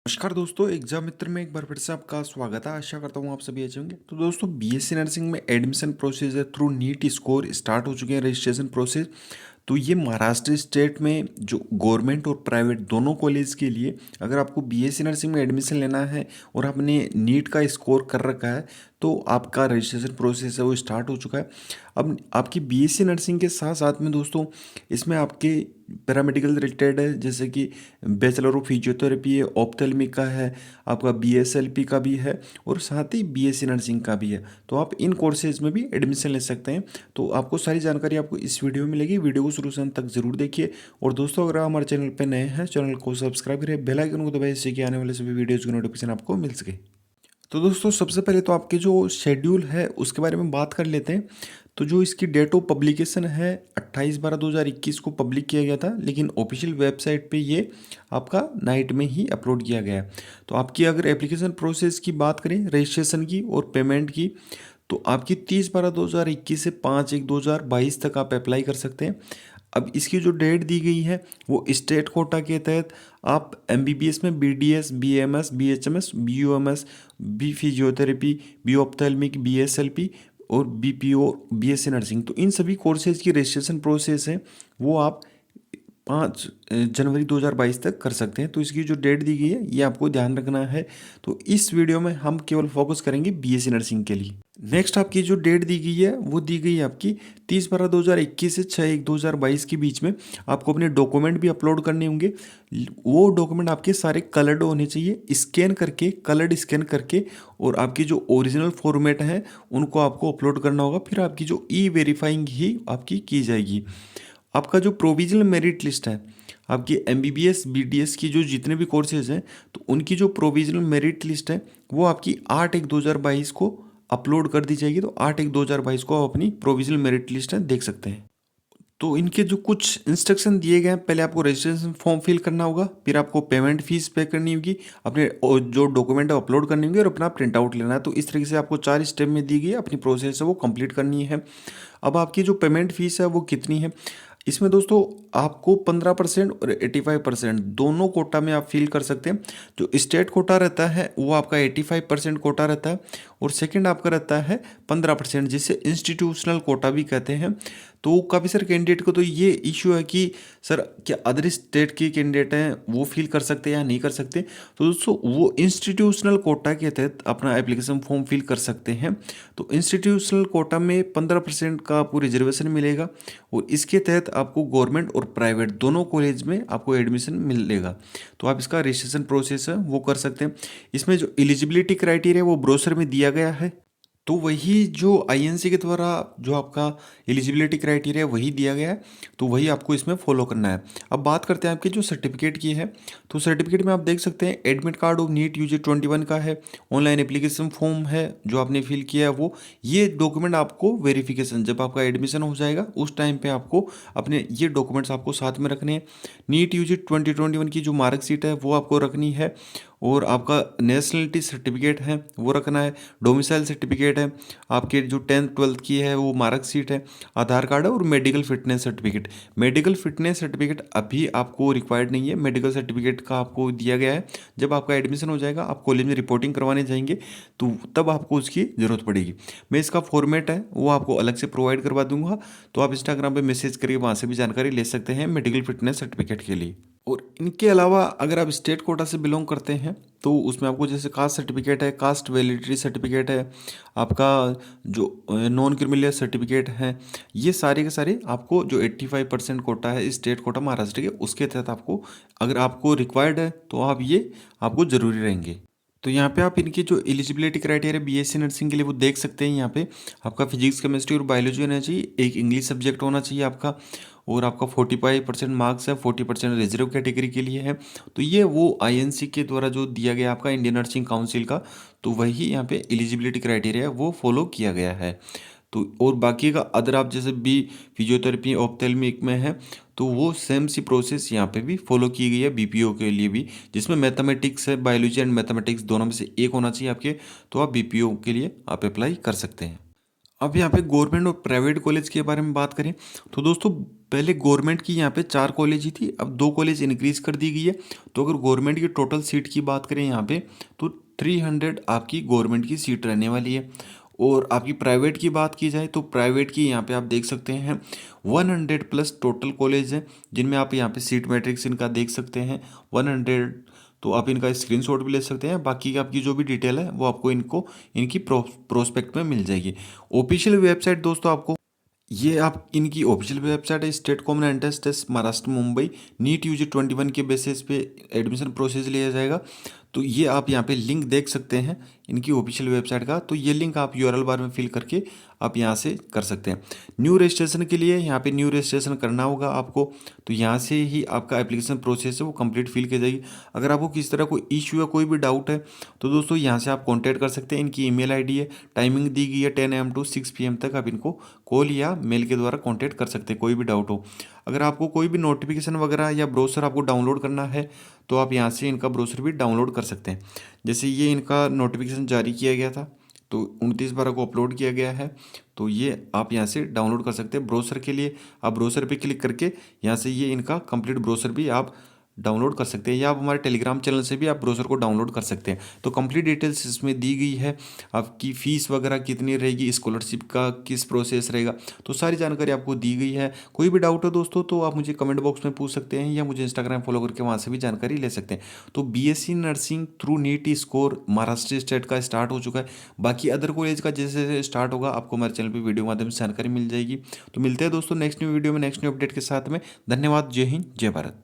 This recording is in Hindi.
नमस्कार दोस्तों, एग्जाम मित्र में एक बार फिर से आपका स्वागत है। आशा करता हूँ आप सभी अच्छे होंगे। तो दोस्तों, बीएससी नर्सिंग में एडमिशन प्रोसेस है थ्रू नीट स्कोर स्टार्ट हो चुके हैं, रजिस्ट्रेशन प्रोसेस। तो ये महाराष्ट्र स्टेट में जो गवर्नमेंट और प्राइवेट दोनों कॉलेज के लिए, अगर आपको बीएससी नर्सिंग में एडमिशन लेना है और आपने नीट का स्कोर कर रखा है तो आपका रजिस्ट्रेशन प्रोसेस है वो स्टार्ट हो चुका है। अब आपकी बीएससी नर्सिंग के साथ साथ में दोस्तों इसमें आपके पैरामेडिकल रिलेटेड है, जैसे कि बैचलर ऑफ फिजियोथेरेपी है, ऑप्थेल्मिक का है, आपका बीएसएलपी का भी है और साथ ही बीएससी नर्सिंग का भी है। तो आप इन कोर्सेज में भी एडमिशन ले सकते हैं। तो आपको सारी जानकारी आपको इस वीडियो में मिलेगी। वीडियो को शुरू से अंत तक जरूर देखिए। और दोस्तों, अगर आप हमारे चैनल पर नए हैं, चैनल को सब्सक्राइब करें, बेल आइकन को दबाएं, इससे कि आने वाले सभी वीडियोज़ की नोटिफिकेशन आपको मिल सके। तो दोस्तों, सबसे पहले तो आपके जो शेड्यूल है उसके बारे में बात कर लेते हैं। तो जो इसकी डेट ऑफ पब्लिकेशन है 28/12/2021 को पब्लिक किया गया था, लेकिन ऑफिशियल वेबसाइट पे ये आपका नाइट में ही अपलोड किया गया है। तो आपकी अगर एप्लीकेशन प्रोसेस की बात करें रजिस्ट्रेशन की और पेमेंट की, तो आपकी 30/12/2021 से 5/1/2022 तक आप अप्लाई कर सकते हैं। अब इसकी जो डेट दी गई है वो स्टेट कोटा के तहत आप एमबीबीएस में BDS, BMS, BHMS, BUMS, B physiotherapy, B ophthalmic, BSLP और बीपीओ, बीएससी नर्सिंग, तो इन सभी कोर्सेज की रजिस्ट्रेशन प्रोसेस है वो आप 5 जनवरी 2022 तक कर सकते हैं। तो इसकी जो डेट दी गई है ये आपको ध्यान रखना है। तो इस वीडियो में हम केवल फोकस करेंगे बीएससी नर्सिंग के लिए। नेक्स्ट आपकी जो डेट दी गई है वो दी गई है आपकी 30/12/2021 से 6/1/2022 के बीच में। आपको अपने डॉक्यूमेंट भी अपलोड करने होंगे। वो डॉक्यूमेंट आपके सारे कलर्ड होने चाहिए, स्कैन करके, कलर्ड स्कैन करके, और आपकी जो ओरिजिनल फॉर्मेट है उनको आपको अपलोड करना होगा। फिर आपकी जो ई वेरीफाइंग ही आपकी की जाएगी। आपका जो प्रोविजनल मेरिट लिस्ट है, आपकी एमबीबीएस बीडीएस की जो जितने भी कोर्सेज हैं, तो उनकी जो प्रोविजनल मेरिट लिस्ट है वो आपकी 8/1/2022 को अपलोड कर दी जाएगी। तो 8/1/2022 को आप अपनी प्रोविजनल मेरिट लिस्ट है देख सकते हैं। तो इनके जो कुछ इंस्ट्रक्शन दिए गए हैं, पहले आपको रजिस्ट्रेशन फॉर्म फिल करना होगा, फिर आपको पेमेंट फीस पे करनी होगी, अपने जो डॉक्यूमेंट है अपलोड करनी होगी और अपना प्रिंट आउट लेना है। तो इस तरीके से आपको 4 स्टेप में दी गई है, अपनी प्रोसेस है वो कंप्लीट करनी है। अब आपकी जो पेमेंट फीस है वो कितनी है, इसमें दोस्तों आपको 15% और 85% दोनों कोटा में आप फिल कर सकते हैं। जो स्टेट कोटा रहता है वो आपका 85% कोटा रहता है और सेकंड आपका रहता है 15%, जिसे इंस्टीट्यूशनल कोटा भी कहते हैं। तो काफ़ी सारे कैंडिडेट को तो ये इश्यू है कि सर क्या अदर स्टेट के कैंडिडेट हैं वो फिल कर सकते हैं या नहीं कर सकते। तो दोस्तों, वो इंस्टीट्यूशनल कोटा के तहत अपना एप्लीकेशन फॉर्म फिल कर सकते हैं। तो इंस्टीट्यूशनल कोटा में 15% का आपको रिजर्वेशन मिलेगा और इसके तहत आपको गवर्नमेंट और प्राइवेट दोनों कॉलेज में आपको एडमिशन मिलेगा। तो आप इसका रजिस्ट्रेशन प्रोसेस है वो कर सकते हैं। इसमें जो एलिजिबिलिटी क्राइटेरिया वो ब्रोशर में दिया गया है। तो वही जो आईएनसी के द्वारा जो आपका एलिजिबिलिटी क्राइटेरिया वही दिया गया है, तो वही आपको इसमें फॉलो करना है। अब बात करते हैं आपके जो सर्टिफिकेट की है। तो सर्टिफिकेट में आप देख सकते हैं admit card of NEET UG 21 का है, ऑनलाइन एप्लीकेशन फॉर्म है जो आपने फिल किया है वो। ये डॉक्यूमेंट आपको वेरिफिकेशन जब आपका एडमिशन हो जाएगा उस टाइम पे आपको अपने ये डॉक्यूमेंट्स आपको साथ में रखने हैं। नीट यूजी 2021 की जो मार्कशीट है वो आपको रखनी है, और आपका नेशनलिटी सर्टिफिकेट है वो रखना है, डोमिसाइल सर्टिफिकेट है, आपके जो 10th 12th की है वो मार्कशीट है, आधार कार्ड है और medical fitness certificate. Medical fitness certificate अभी आपको रिक्वायर्ड नहीं है, मेडिकल सर्टिफिकेट का आपको दिया गया है जब आपका एडमिशन हो जाएगा, आप कॉलेज में रिपोर्टिंग करवाने जाएंगे तो तब आपको उसकी ज़रूरत पड़ेगी। मैं इसका फॉर्मेट है वो आपको अलग से प्रोवाइड करवा दूंगा, तो आप इंस्टाग्राम पे मैसेज करके वहाँ से भी जानकारी ले सकते हैं मेडिकल फिटनेस सर्टिफिकेट के लिए। और इनके अलावा अगर आप स्टेट कोटा से बिलोंग करते हैं तो उसमें आपको जैसे कास्ट सर्टिफिकेट है, कास्ट वैलिडिटी सर्टिफिकेट है, आपका जो नॉन क्रिमिनल सर्टिफिकेट है, ये सारे के सारे आपको जो 85% कोटा है स्टेट कोटा महाराष्ट्र के उसके तहत आपको, अगर आपको रिक्वायर्ड है तो आप ये आपको ज़रूरी रहेंगे। तो यहाँ पे आप इनकी जो एलिजिबिलिटी क्राइटेरिया बीएससी नर्सिंग के लिए वो देख सकते हैं। यहाँ पे आपका फिजिक्स, केमिस्ट्री और बायोलॉजी होना चाहिए, एक इंग्लिश सब्जेक्ट होना चाहिए आपका, और आपका 45% मार्क्स है, 40% रिजर्व कैटेगरी के लिए है। तो ये वो आईएनसी के द्वारा जो दिया गया आपका इंडियन नर्सिंग काउंसिल का, तो वही यहाँ पे एलिजिबिलिटी क्राइटेरिया वो फॉलो किया गया है। तो और बाकी का अदर आप जैसे बी फिजियोथेरेपी ऑप्थेल्मिक में है तो वो सेम सी प्रोसेस यहाँ पे भी फॉलो की गई है बीपीओ के लिए भी, जिसमें मैथमेटिक्स है, बायोलॉजी एंड मैथमेटिक्स दोनों में से एक होना चाहिए आपके, तो आप बीपीओ के लिए आप अप्लाई कर सकते हैं। अब यहाँ पे गवर्नमेंट और प्राइवेट कॉलेज के बारे में बात करें तो दोस्तों पहले गवर्नमेंट की यहाँ पे 4 कॉलेज ही थी, अब 2 कॉलेज इंक्रीज कर दी गई है। तो अगर गवर्नमेंट की टोटल सीट की बात करें यहाँ पे तो 300 आपकी गवर्नमेंट की सीट रहने वाली है। और आपकी प्राइवेट की बात की जाए तो प्राइवेट की यहाँ पे आप देख सकते हैं 100 प्लस टोटल कॉलेज हैं, जिनमें आप यहाँ पे सीट मैट्रिक्स इनका देख सकते हैं 100। तो आप इनका स्क्रीनशॉट भी ले सकते हैं, बाकी आपकी जो भी डिटेल है वो आपको इनकी प्रोस्पेक्ट में मिल जाएगी। ऑफिशियल वेबसाइट दोस्तों आपको ये आप इनकी ऑफिशियल वेबसाइट है state common entrance test Maharashtra Mumbai NEET UG 21 के बेसिस पे एडमिशन प्रोसेस लिया जाएगा। तो ये आप यहाँ पे लिंक देख सकते हैं इनकी ऑफिशियल वेबसाइट का, तो ये लिंक आप यूआरएल बार में फिल करके आप यहाँ से कर सकते हैं। न्यू रजिस्ट्रेशन के लिए यहाँ पे न्यू रजिस्ट्रेशन करना होगा आपको, तो यहाँ से ही आपका एप्लीकेशन प्रोसेस है वो कंप्लीट फिल की जाएगी। अगर आपको किसी तरह कोई इश्यू या कोई भी डाउट है तो दोस्तों यहाँ से आप कॉन्टैक्ट कर सकते हैं। इनकी ईमेल आईडी है, टाइमिंग दी गई है 10 AM to 6 PM तक, आप इनको कॉल या मेल के द्वारा कॉन्टैक्ट कर सकते हैं कोई भी डाउट हो। अगर आपको कोई भी नोटिफिकेशन वगैरह या ब्रोशर आपको डाउनलोड करना है तो आप यहाँ से इनका ब्रोशर भी डाउनलोड कर सकते हैं। जैसे ये इनका नोटिफिकेशन जारी किया गया था तो 29/12 को अपलोड किया गया है, तो ये आप यहाँ से डाउनलोड कर सकते हैं। ब्रोशर के लिए आप ब्रोशर पे क्लिक करके यहाँ से ये इनका कंप्लीट ब्रोशर भी आप डाउनलोड कर सकते हैं, या आप हमारे टेलीग्राम चैनल से भी आप ब्रोशर को डाउनलोड कर सकते हैं। तो कंप्लीट डिटेल्स इसमें दी गई है, आपकी फ़ीस वगैरह कितनी रहेगी, स्कॉलरशिप का किस प्रोसेस रहेगा, तो सारी जानकारी आपको दी गई है। कोई भी डाउट हो दोस्तों तो आप मुझे कमेंट बॉक्स में पूछ सकते हैं या मुझे इंस्टाग्राम फॉलो करके वहाँ से भी जानकारी ले सकते हैं। तो BSc nursing through NEET score Maharashtra state का स्टार्ट हो चुका है, बाकी अदर कॉलेज का जैसे जैसे स्टार्ट होगा आपको हमारे चैनल पर वीडियो माध्यम से जानकारी मिल जाएगी। तो मिलते हैं दोस्तों नेक्स्ट न्यू वीडियो में नेक्स्ट न्यू अपडेट के साथ में। धन्यवाद, जय हिंद, जय भारत।